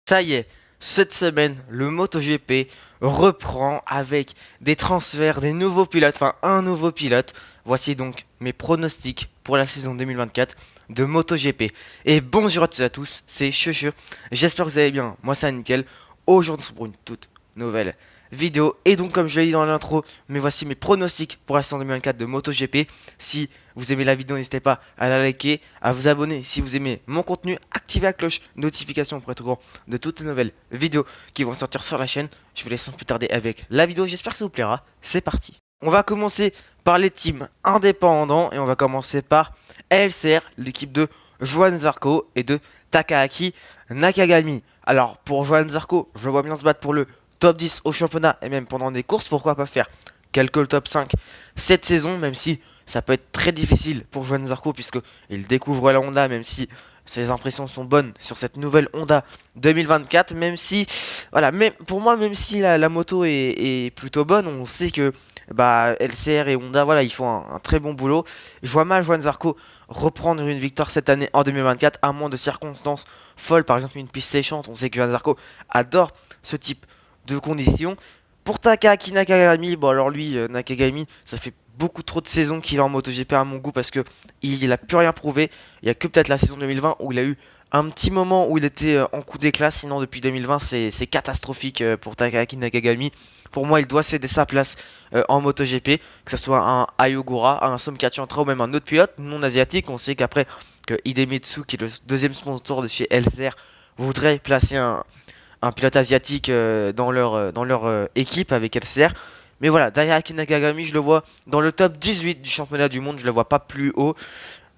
Ça y est, cette semaine, le MotoGP reprend avec des transferts, des nouveaux pilotes, enfin un nouveau pilote. Voici donc mes pronostics pour la saison 2024 de MotoGP. Et bonjour à toutes et à tous, c'est Checheux. J'espère que vous allez bien, moi c'est nickel. Aujourd'hui, c'est pour une toute nouvelle vidéo. Et donc, comme je l'ai dit dans l'intro, mais voici mes pronostics pour la saison 2024 de MotoGP. Si vous aimez la vidéo, n'hésitez pas à la liker, à vous abonner. Si vous aimez mon contenu, activez la cloche notification pour être au courant de toutes les nouvelles vidéos qui vont sortir sur la chaîne. Je vous laisse sans plus tarder avec la vidéo, j'espère que ça vous plaira. C'est parti. On va commencer par les teams indépendants et on va commencer par LCR, l'équipe de Johan Zarco et de Takahaki Nakagami. Alors pour Johan Zarco, je vois bien se battre pour le top 10 au championnat et même pendant des courses, pourquoi pas faire quelques top 5 cette saison, même si ça peut être très difficile pour Johan Zarco puisqu'il découvre la Honda, même si ses impressions sont bonnes sur cette nouvelle Honda 2024, même si, voilà, mais pour moi, même si la moto est plutôt bonne, on sait que LCR et Honda, voilà, ils font un très bon boulot. Je vois mal Johan Zarco reprendre une victoire cette année en 2024, à moins de circonstances folles, par exemple une piste séchante. On sait que Johan Zarco adore ce type de conditions. Pour Takahaki Nakagami, bon alors lui, Nakagami, ça fait beaucoup trop de saisons qu'il est en MotoGP à mon goût parce que il a plus rien prouvé. Il y a que peut-être la saison 2020 où il a eu un petit moment où il était en coup d'éclat. Sinon depuis 2020 c'est catastrophique pour Takahaki Nakagami. Pour moi il doit céder sa place en MotoGP, que ce soit un Ayogura, un Somka Chantra ou même un autre pilote non asiatique. On sait qu'après que Hidemitsu, qui est le deuxième sponsor de chez LCR, voudrait placer un pilote asiatique dans leur équipe avec LCR. Mais voilà, Takahaki Nakagami, je le vois dans le top 18 du championnat du monde, je le vois pas plus haut.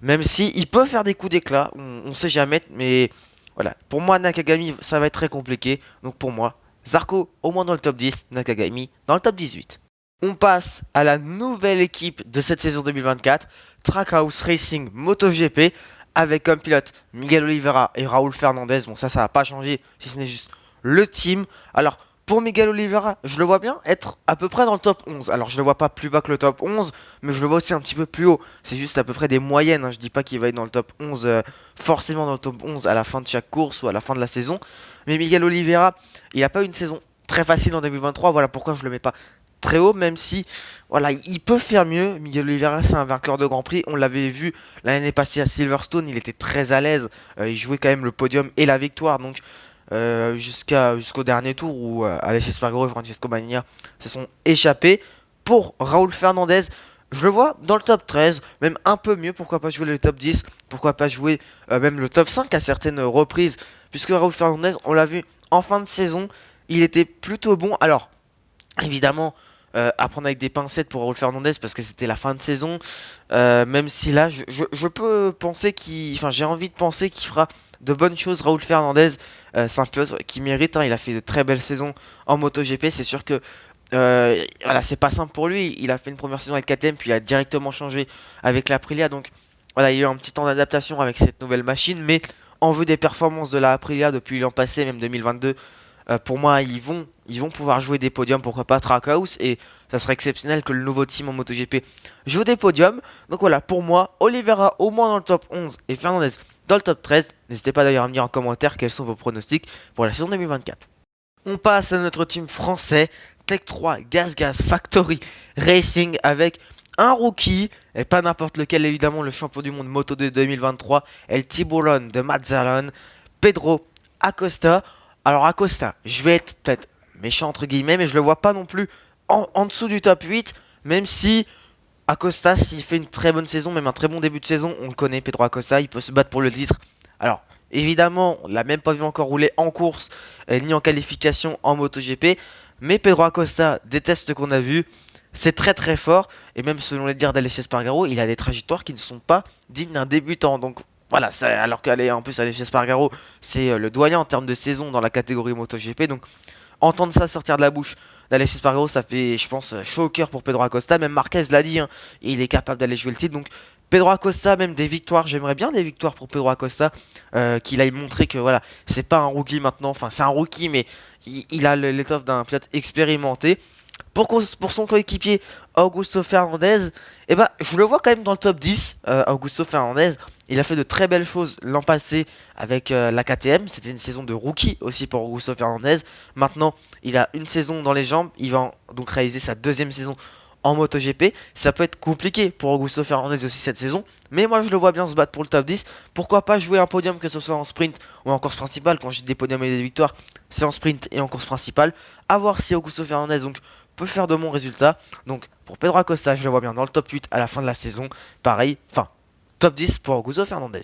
Même si il peut faire des coups d'éclat, on sait jamais. Mais voilà, pour moi, Nakagami, ça va être très compliqué. Donc pour moi, Zarco au moins dans le top 10, Nakagami dans le top 18. On passe à la nouvelle équipe de cette saison 2024, Trackhouse Racing MotoGP, avec comme pilote Miguel Oliveira et Raúl Fernandez. Bon, ça va pas changer si ce n'est juste le team. Alors, pour Miguel Oliveira, je le vois bien être à peu près dans le top 11. Alors, je le vois pas plus bas que le top 11, mais je le vois aussi un petit peu plus haut. C'est juste à peu près des moyennes, hein. Je dis pas qu'il va être dans le top 11, forcément dans le top 11 à la fin de chaque course ou à la fin de la saison. Mais Miguel Oliveira, il a pas eu une saison très facile en 2023. Voilà pourquoi je le mets pas très haut, même si voilà, il peut faire mieux. Miguel Oliveira, c'est un vainqueur de Grand Prix. On l'avait vu l'année passée à Silverstone, il était très à l'aise. Il jouait quand même le podium et la victoire. Donc, jusqu'au dernier tour où Aleix Espargaro et Francesco Bagnaia se sont échappés. Pour Raúl Fernandez, je le vois dans le top 13, même un peu mieux. Pourquoi pas jouer le top 10, pourquoi pas jouer même le top 5 à certaines reprises, puisque Raúl Fernandez, on l'a vu en fin de saison, il était plutôt bon. Alors, évidemment, à prendre avec des pincettes pour Raúl Fernandez parce que c'était la fin de saison. Même si là, je peux penser qu'il. Enfin, j'ai envie de penser qu'il fera de bonnes choses. Raúl Fernandez, c'est un pilote qui mérite, hein. Il a fait de très belles saisons en MotoGP. C'est sûr que. Voilà, c'est pas simple pour lui. Il a fait une première saison avec KTM, puis il a directement changé avec l'Aprilia. Donc, voilà, il y a eu un petit temps d'adaptation avec cette nouvelle machine. Mais en vue des performances de la Aprilia depuis l'an passé, même 2022. Pour moi, ils vont pouvoir jouer des podiums, pourquoi pas Trackhouse, et ça serait exceptionnel que le nouveau team en MotoGP joue des podiums. Donc voilà, pour moi, Oliveira au moins dans le top 11 et Fernandez dans le top 13. N'hésitez pas d'ailleurs à me dire en commentaire quels sont vos pronostics pour la saison 2024. On passe à notre team français, Tech 3 Gas Gas Factory Racing, avec un rookie, et pas n'importe lequel évidemment, le champion du monde Moto 2 2023, El Tiburon de Mazzalon, Pedro Acosta. Alors Acosta, je vais être peut-être méchant entre guillemets, mais je le vois pas non plus en dessous du top 8, même si Acosta, s'il fait une très bonne saison, même un très bon début de saison, on le connaît, Pedro Acosta, il peut se battre pour le titre. Alors, évidemment, on l'a même pas vu encore rouler en course, ni en qualification en MotoGP, mais Pedro Acosta déteste ce qu'on a vu, c'est très très fort, et même selon les dires d'Aleix Espargaro, il a des trajectoires qui ne sont pas dignes d'un débutant, donc voilà, alors qu'elle en plus Aleix Espargaro, c'est le doyen en termes de saison dans la catégorie MotoGP, donc entendre ça sortir de la bouche d'Aleix Espargaro, ça fait, je pense, chaud au cœur pour Pedro Acosta. Même Marquez l'a dit, hein, il est capable d'aller jouer le titre. Donc Pedro Acosta, même des victoires, j'aimerais bien des victoires pour Pedro Acosta, qu'il aille montrer que voilà, c'est pas un rookie maintenant. Enfin, c'est un rookie, mais il a l'étoffe d'un pilote expérimenté. Pour son coéquipier Augusto Fernandez, eh ben, je le vois quand même dans le top 10, Augusto Fernandez. Il a fait de très belles choses l'an passé avec la KTM. C'était une saison de rookie aussi pour Augusto Fernandez. Maintenant, il a une saison dans les jambes. Il va donc réaliser sa deuxième saison en MotoGP. Ça peut être compliqué pour Augusto Fernandez aussi cette saison. Mais moi, je le vois bien se battre pour le top 10. Pourquoi pas jouer un podium, que ce soit en sprint ou en course principale. Quand je dis des podiums et des victoires, c'est en sprint et en course principale. À voir si Augusto Fernandez donc, peut faire de bons résultats. Donc, pour Pedro Acosta, je le vois bien dans le top 8 à la fin de la saison. Pareil, enfin, top 10 pour Augusto Fernandez.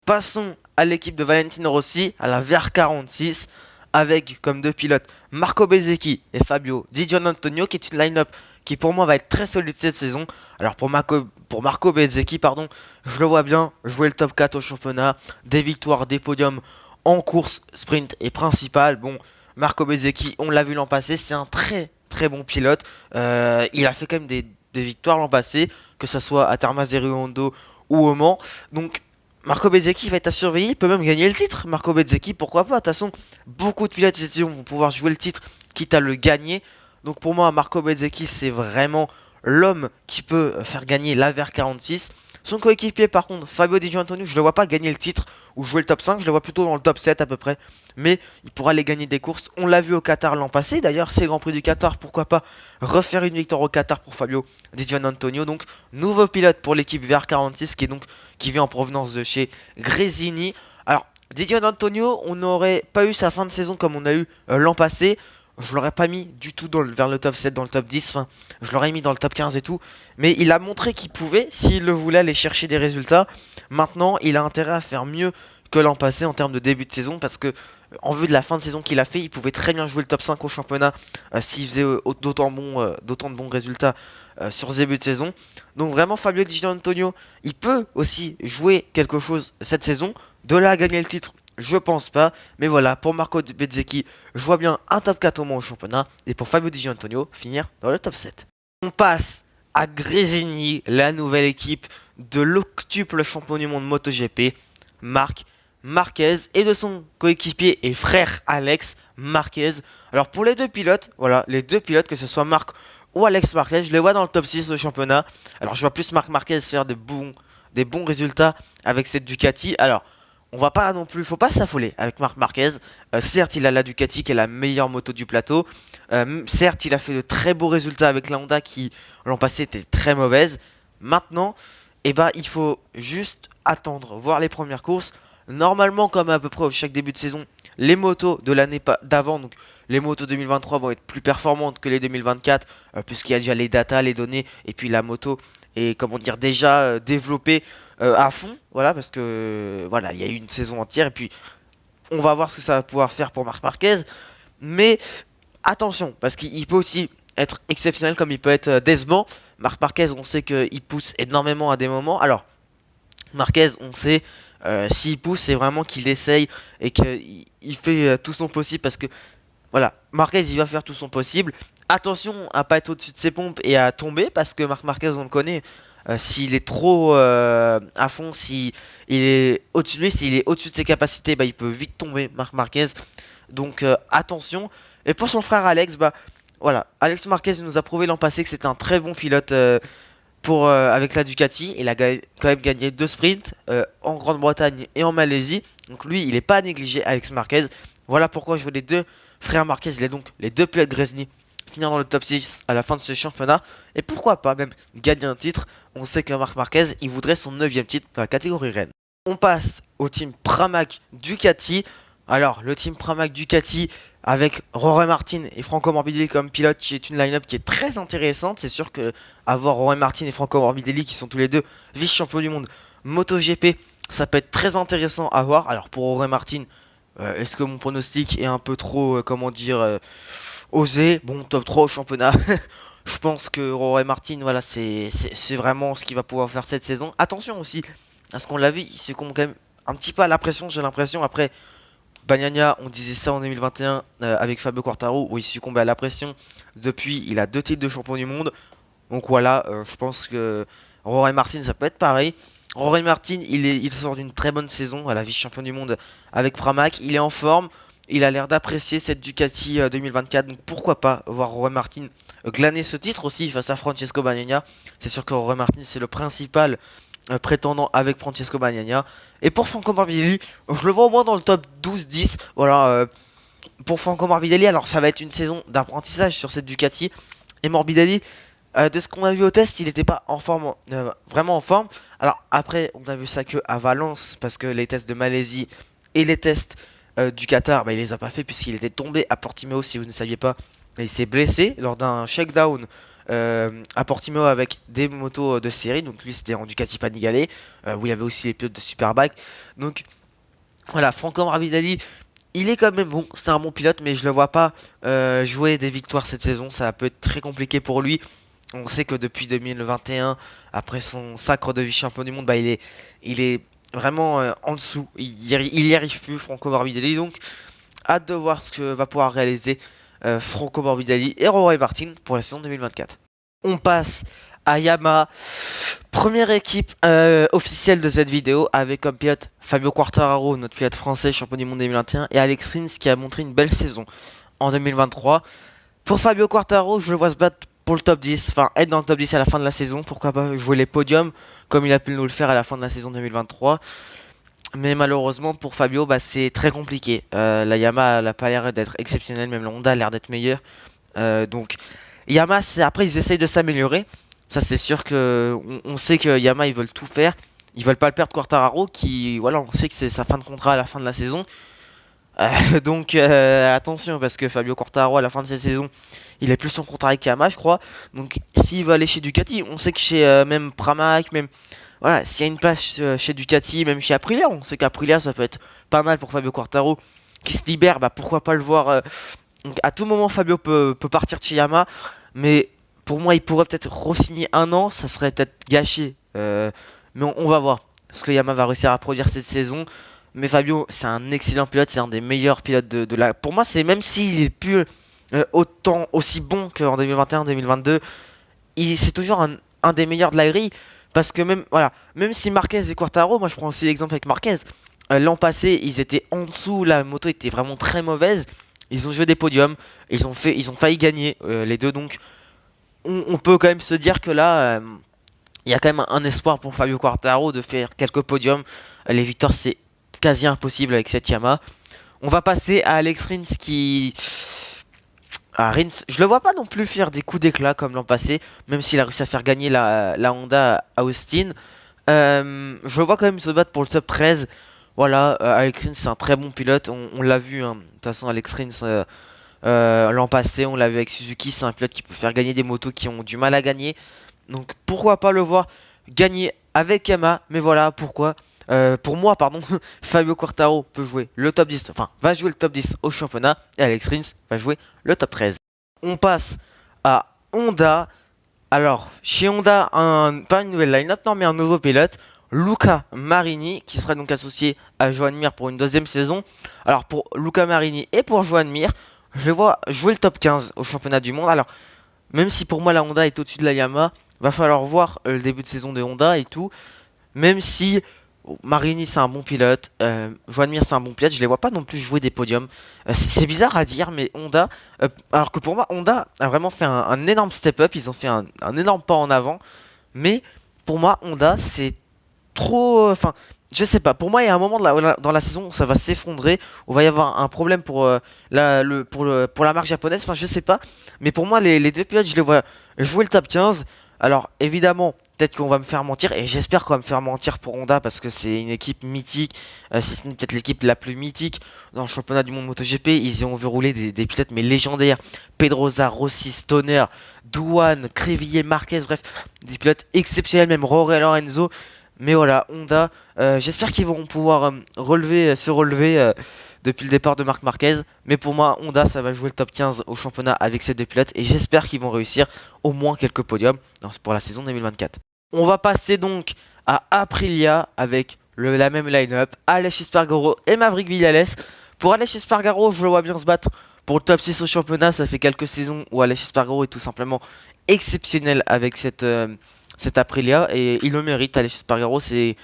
Passons à l'équipe de Valentino Rossi, à la VR46, avec comme deux pilotes Marco Bezzecchi et Fabio Di Giannantonio, qui est une line-up qui pour moi va être très solide cette saison. Alors pour Marco Bezzecchi, pardon, je le vois bien jouer le top 4 au championnat, des victoires, des podiums en course, sprint et principale. Bon, Marco Bezzecchi, on l'a vu l'an passé, c'est un très très bon pilote. Il a fait quand même des victoires l'an passé, que ce soit à Termazeri Hondo ou au Mans. Donc Marco Bezzecchi va être à surveiller, il peut même gagner le titre. Marco Bezzecchi, pourquoi pas? De toute façon, beaucoup de pilotes cette saison vont pouvoir jouer le titre, quitte à le gagner. Donc pour moi, Marco Bezzecchi, c'est vraiment l'homme qui peut faire gagner la VR46. Son coéquipier, par contre, Fabio Di Giannantonio, je ne le vois pas gagner le titre ou jouer le top 5, je le vois plutôt dans le top 7 à peu près. Mais il pourra aller gagner des courses. On l'a vu au Qatar l'an passé. D'ailleurs, c'est le Grand Prix du Qatar. Pourquoi pas refaire une victoire au Qatar pour Fabio Di Giannantonio. Donc, nouveau pilote pour l'équipe VR46 qui vient en provenance de chez Gresini. Alors, Di Giannantonio, on n'aurait pas eu sa fin de saison comme on a eu l'an passé. Je l'aurais pas mis du tout vers le top 7, dans le top 10. Enfin, je l'aurais mis dans le top 15 et tout. Mais il a montré qu'il pouvait, s'il le voulait, aller chercher des résultats. Maintenant, il a intérêt à faire mieux que l'an passé en termes de début de saison. Parce que, en vue de la fin de saison qu'il a fait, il pouvait très bien jouer le top 5 au championnat s'il faisait d'autant de bons résultats sur ce début de saison. Donc vraiment, Fabio Di Giannantonio, il peut aussi jouer quelque chose cette saison. De là à gagner le titre, je pense pas. Mais voilà, pour Marco Bezzecchi, je vois bien un top 4 au moins au championnat. Et pour Fabio Di Giannantonio, finir dans le top 7. On passe à Gresini, la nouvelle équipe de l'octuple champion du monde MotoGP, Marc Marquez, et de son coéquipier et frère Alex Marquez. Alors pour les deux pilotes, voilà, les deux pilotes, que ce soit Marc ou Alex Marquez, je les vois dans le top 6 au championnat. Alors je vois plus Marc Marquez faire des bons résultats avec cette Ducati. Alors on va pas non plus, faut pas s'affoler avec Marc Marquez. Certes, il a la Ducati qui est la meilleure moto du plateau. Certes, il a fait de très beaux résultats avec la Honda qui l'an passé était très mauvaise. Maintenant, il faut juste attendre, voir les premières courses. Normalement, comme à peu près chaque début de saison, les motos de l'année d'avant, donc les motos 2023 vont être plus performantes que les 2024, puisqu'il y a déjà les datas, les données, et puis la moto est, comment dire, déjà développée à fond, voilà, parce que voilà, il y a eu une saison entière, et puis on va voir ce que ça va pouvoir faire pour Marc Marquez. Mais attention, parce qu'il peut aussi être exceptionnel comme il peut être décevant. Marc Marquez, on sait qu'il pousse énormément à des moments. Alors, Marquez, on sait, s'il pousse, c'est vraiment qu'il essaye et qu'il fait tout son possible, parce que, voilà, Marquez, il va faire tout son possible. Attention à pas être au-dessus de ses pompes et à tomber, parce que Marc Marquez, on le connaît, s'il est trop à fond, s'il est au-dessus de lui, s'il est au-dessus de ses capacités, il peut vite tomber, Marc Marquez. Donc attention. Et pour son frère Alex, voilà, Alex Marquez nous a prouvé l'an passé que c'était un très bon pilote avec la Ducati. Il a quand même gagné 2 sprints en Grande-Bretagne et en Malaisie. Donc lui, il n'est pas à négliger, Alex Marquez. Voilà pourquoi je veux les deux frères Marquez. Il a donc les deux pilotes Gresini finir dans le top 6 à la fin de ce championnat. Et pourquoi pas même gagner un titre. On sait que Marc Marquez, il voudrait son 9ème titre dans la catégorie Rennes. On passe au team Pramac Ducati. Alors, le team Pramac Ducati avec Jorge Martin et Franco Morbidelli comme pilote, qui est une line-up qui est très intéressante. C'est sûr que avoir Jorge Martin et Franco Morbidelli, qui sont tous les deux vice-champions du monde MotoGP, ça peut être très intéressant à voir. Alors, pour Jorge Martin, est-ce que mon pronostic est un peu trop, osé? Bon, top 3 au championnat. Je pense que Jorge Martin, voilà, c'est vraiment ce qu'il va pouvoir faire cette saison. Attention aussi, parce qu'on l'a vu, il succombe quand même un petit peu à la pression, j'ai l'impression. Après, Bagnaia, on disait ça en 2021 avec Fabio Quartararo, où il succombait à la pression. Depuis, il a 2 titres de champion du monde. Donc voilà, je pense que Jorge Martin, ça peut être pareil. Jorge Martin, il sort d'une très bonne saison à la vice-champion du monde avec Pramac. Il est en forme, il a l'air d'apprécier cette Ducati 2024. Donc pourquoi pas voir Jorge Martin glaner ce titre aussi face à Francesco Bagnaia. C'est sûr que Jorge Martin, c'est le principal prétendant avec Francesco Bagnaia. Et pour Franco Morbidelli, je le vois au moins dans le top 12-10. Voilà, pour Franco Morbidelli, alors ça va être une saison d'apprentissage sur cette Ducati. Et Morbidelli, de ce qu'on a vu au test, il n'était pas en forme, vraiment en forme. Alors après, on a vu ça que à Valence, parce que les tests de Malaisie et les tests du Qatar, bah, il les a pas fait puisqu'il était tombé à Portimao, si vous ne saviez pas. Et il s'est blessé lors d'un shakedown à Portimao avec des motos de série. Donc lui, c'était en Ducati Panigale, où il y avait aussi les pilotes de Superbike. Donc voilà, Franco Morbidelli, il est quand même bon. C'est un bon pilote, mais je le vois pas jouer des victoires cette saison. Ça peut être très compliqué pour lui. On sait que depuis 2021, après son sacre de vice-champion du monde, bah, il est vraiment en dessous. Il y arrive plus, Franco Morbidelli. Donc, hâte de voir ce que va pouvoir réaliser Franco Morbidelli et Rory Martin pour la saison 2024. On passe à Yamaha. Première équipe officielle de cette vidéo avec comme pilote Fabio Quartararo, notre pilote français, champion du monde 2021, et Alex Rins qui a montré une belle saison en 2023. Pour Fabio Quartararo, je le vois se battre pour le top 10, enfin être dans le top 10 à la fin de la saison, pourquoi pas jouer les podiums comme il a pu nous le faire à la fin de la saison 2023. Mais malheureusement pour Fabio, bah, c'est très compliqué. La Yamaha n'a pas l'air d'être exceptionnelle, même la Honda a l'air d'être meilleure. Donc Yamaha, après ils essayent de s'améliorer. Ça c'est sûr que on sait que Yamaha ils veulent tout faire. Ils veulent pas le perdre Quartararo qui, voilà, on sait que c'est sa fin de contrat à la fin de la saison. Donc attention parce que Fabio Quartararo à la fin de cette saison il est plus son contrat avec Yamaha je crois. Donc s'il veut aller chez Ducati, on sait que chez même Pramac, même voilà, s'il y a une place chez Ducati, même chez Aprilia, on sait qu'Aprilia ça peut être pas mal pour Fabio Quartararo qui se libère, bah pourquoi pas le voir. Donc à tout moment Fabio peut partir de chez Yamaha, mais pour moi il pourrait peut-être re-signer un an, ça serait peut-être gâché. Mais on va voir ce que Yamaha va réussir à produire cette saison. Mais Fabio, c'est un excellent pilote, c'est un des meilleurs pilotes de la. Pour moi, c'est même s'il est plus autant aussi bon qu'en 2021-2022, c'est toujours un des meilleurs de la grille. Parce que même, voilà, même si Marquez et Quartaro, moi je prends aussi l'exemple avec Marquez, l'an passé ils étaient en dessous, la moto était vraiment très mauvaise. Ils ont joué des podiums, ils ont failli gagner les deux. Donc on peut quand même se dire que là, il y a quand même un espoir pour Fabio Quartararo de faire quelques podiums. Les victoires, c'est quasi impossible avec cette Yamaha. On va passer à Alex Rins qui. Rins, je le vois pas non plus faire des coups d'éclat comme l'an passé, même s'il a réussi à faire gagner la Honda à Austin. Je le vois quand même se battre pour le top 13. Voilà, Alex Rins, c'est un très bon pilote. On l'a vu, hein. De toute façon, Alex Rins, l'an passé, on l'a vu avec Suzuki. C'est un pilote qui peut faire gagner des motos qui ont du mal à gagner. Donc pourquoi pas le voir gagner avec Yamaha. Mais voilà pourquoi. Pour moi, pardon, Fabio Quartararo peut jouer le top 10, enfin va jouer le top 10 au championnat et Alex Rins va jouer le top 13. On passe à Honda. Alors, chez Honda, pas une nouvelle line-up, non, mais un nouveau pilote, Luca Marini, qui sera donc associé à Joan Mir pour une deuxième saison. Alors, pour Luca Marini et pour Joan Mir, je les vois jouer le top 15 au championnat du monde. Alors, même si pour moi la Honda est au-dessus de la Yamaha, va falloir voir le début de saison de Honda et tout. Même si Marini c'est un bon pilote, Joan Mir c'est un bon pilote, je les vois pas non plus jouer des podiums. C'est bizarre à dire, mais Honda, alors que pour moi Honda a vraiment fait un énorme step up, ils ont fait un énorme pas en avant. Mais pour moi Honda c'est trop, enfin je sais pas. Pour moi il y a un moment dans la saison où ça va s'effondrer, où va y avoir un problème pour pour la marque japonaise. Enfin je sais pas. Mais pour moi les deux pilotes je les vois jouer le top 15. Alors évidemment. Peut-être qu'on va me faire mentir et j'espère qu'on va me faire mentir pour Honda parce que c'est une équipe mythique, si ce n'est peut-être l'équipe la plus mythique dans le championnat du monde MotoGP. Ils y ont vu rouler des pilotes mais légendaires, Pedrosa, Rossi, Stoner, Douane, Crévillier, Marquez, bref, des pilotes exceptionnels, même Jorge Lorenzo. Mais voilà, Honda, j'espère qu'ils vont pouvoir se relever depuis le départ de Marc Marquez. Mais pour moi, Honda, ça va jouer le top 15 au championnat avec ces deux pilotes. Et j'espère qu'ils vont réussir au moins quelques podiums pour la saison 2024. On va passer donc à Aprilia avec la même line-up, Aleix Espargaro et Maverick Viñales. Pour Aleix Espargaro, je le vois bien se battre pour le top 6 au championnat. Ça fait quelques saisons où Aleix Espargaro est tout simplement exceptionnel avec cette Aprilia. Et il le mérite, Aleix Espargaro, c'est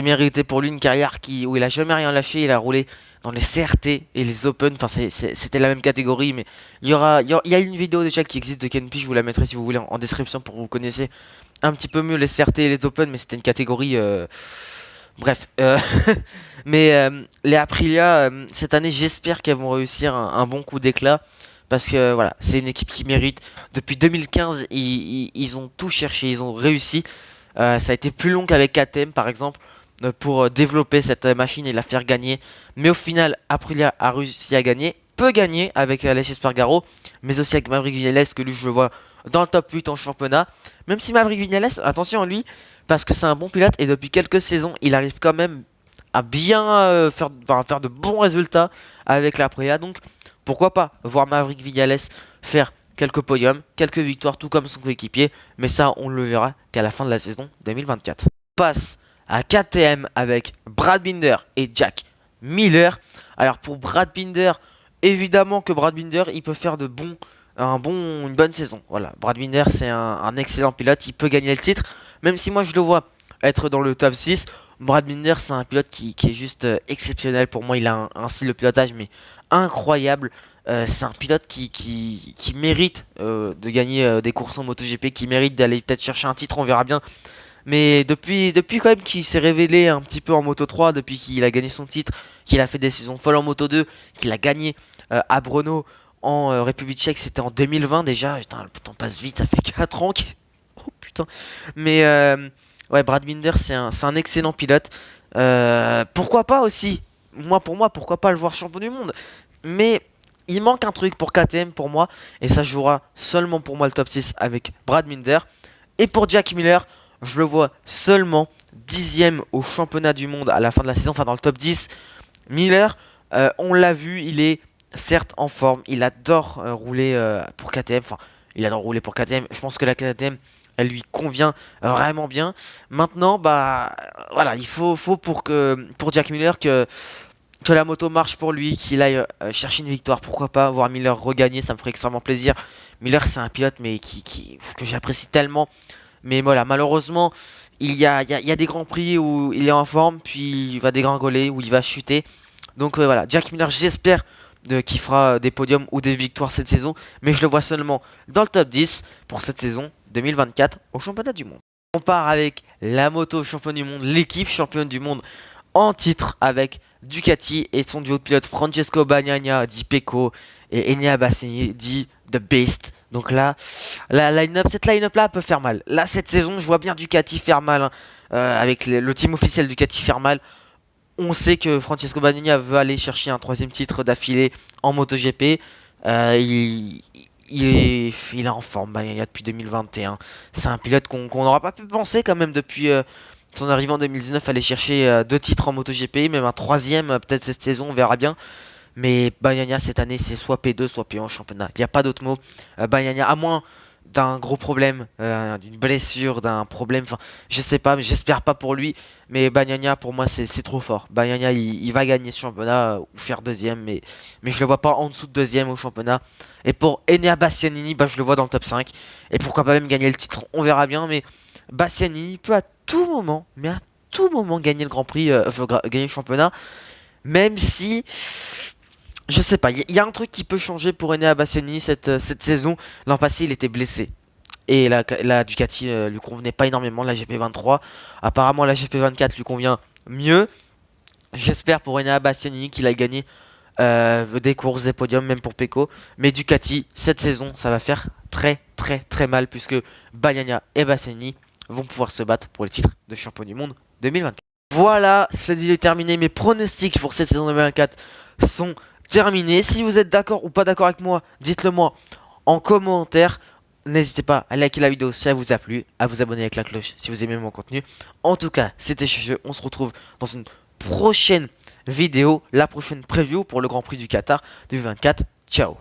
mérité pour lui une carrière où il a jamais rien lâché. Il a roulé dans les CRT et les Open. Enfin, c'était la même catégorie, mais il y a une vidéo déjà qui existe de Kenpi. Je vous la mettrai si vous voulez en description pour que vous connaissiez un petit peu mieux les CRT et les Open, mais c'était une catégorie. Bref. Mais les Aprilia, cette année, j'espère qu'elles vont réussir un bon coup d'éclat. Parce que voilà, c'est une équipe qui mérite. Depuis 2015, ils ont tout cherché, ils ont réussi. Ça a été plus long qu'avec KTM par exemple pour développer cette machine et la faire gagner. Mais au final, Aprilia a réussi à gagner, peut gagner avec Aleix Espargaro, mais aussi avec Maverick Viñales que lui je le vois dans le top 8 en championnat. Même si Maverick Viñales, attention à lui, parce que c'est un bon pilote et depuis quelques saisons, il arrive quand même à bien faire de bons résultats avec l'Aprilia. Donc pourquoi pas voir Maverick Viñales faire quelques podiums, quelques victoires, tout comme son coéquipier. Mais ça, on le verra qu'à la fin de la saison 2024. On passe à KTM avec Brad Binder et Jack Miller. Alors pour Brad Binder, évidemment que Brad Binder, il peut faire une bonne saison. Voilà, Brad Binder, c'est un excellent pilote. Il peut gagner le titre, même si moi je le vois être dans le top 6. Brad Binder, c'est un pilote qui est juste exceptionnel. Pour moi, il a un style de pilotage, mais incroyable. C'est un pilote qui mérite de gagner des courses en MotoGP, qui mérite d'aller peut-être chercher un titre, on verra bien. Mais depuis quand même qu'il s'est révélé un petit peu en Moto 3, depuis qu'il a gagné son titre, qu'il a fait des saisons folles en Moto 2, qu'il a gagné à Brno en République tchèque, c'était en 2020 déjà. Putain, le temps passe vite, ça fait 4 ans. Oh putain. Mais ouais, Brad Binder, c'est un excellent pilote. Pourquoi pas aussi, pour moi, pourquoi pas le voir champion du monde. Mais il manque un truc pour KTM pour moi. Et ça jouera seulement pour moi le top 6 avec Brad Binder. Et pour Jack Miller, je le vois seulement 10ème au championnat du monde à la fin de la saison. Enfin dans le top 10. Miller, on l'a vu, il est certes en forme. Il adore rouler pour KTM. Enfin, il adore rouler pour KTM. Je pense que la KTM, elle lui convient vraiment bien. Maintenant, bah voilà, il faut pour Jack Miller que la moto marche pour lui, qu'il aille chercher une victoire, pourquoi pas, voir Miller regagner, ça me ferait extrêmement plaisir. Miller, c'est un pilote mais que j'apprécie tellement. Mais voilà, malheureusement, il y a des grands prix où il est en forme, puis il va dégringoler, où il va chuter. Donc voilà, Jack Miller, j'espère qu'il fera des podiums ou des victoires cette saison, mais je le vois seulement dans le top 10 pour cette saison 2024 au championnat du monde. On part avec la moto championne du monde, l'équipe championne du monde en titre avec Ducati et son duo de pilotes Francesco Bagnaia dit Pecco et Enea Bassini dit The Beast. Donc là, cette line-up là peut faire mal. Là, cette saison, je vois bien Ducati faire mal, hein. Avec le team officiel Ducati faire mal. On sait que Francesco Bagnaia veut aller chercher un troisième titre d'affilée en MotoGP. Il est en forme, Bagnaia, depuis 2021. C'est un pilote qu'on n'aura pas pu penser quand même depuis son arrivée en 2019. Aller chercher deux titres en MotoGP, même un troisième peut-être cette saison, on verra bien. Mais Bagnaia cette année c'est soit P2 soit P1 en championnat. Il n'y a pas d'autre mot. Bagnaia, à moins d'un gros problème, d'une blessure, d'un problème, enfin je sais pas, mais j'espère pas pour lui. Mais Bagnaia pour moi c'est trop fort. Bagnaia il va gagner ce championnat ou faire deuxième, mais je le vois pas en dessous de deuxième au championnat. Et pour Enea Bastianini, bah, je le vois dans le top 5. Et pourquoi pas même gagner le titre, on verra bien. Mais Bastianini peut à tout moment, mais à tout moment gagner le Grand Prix, gagner le championnat. Même si je sais pas, il y a un truc qui peut changer pour Enea Bastianini cette saison. L'an passé, il était blessé. Et la Ducati lui convenait pas énormément, la GP23. Apparemment, la GP24 lui convient mieux. J'espère pour Enea Bastianini qu'il a gagné des courses, des podiums, même pour Pecco. Mais Ducati, cette saison, ça va faire très très très mal. Puisque Bagnaia et Bastianini vont pouvoir se battre pour le titre de champion du monde 2024. Voilà, cette vidéo est terminée. Mes pronostics pour cette saison 2024 sont terminés. Si vous êtes d'accord ou pas d'accord avec moi, dites-le moi en commentaire. N'hésitez pas à liker la vidéo si elle vous a plu, à vous abonner avec la cloche si vous aimez mon contenu. En tout cas, c'était Chuchu. On se retrouve dans une prochaine vidéo, la prochaine preview pour le Grand Prix du Qatar 2024. Ciao.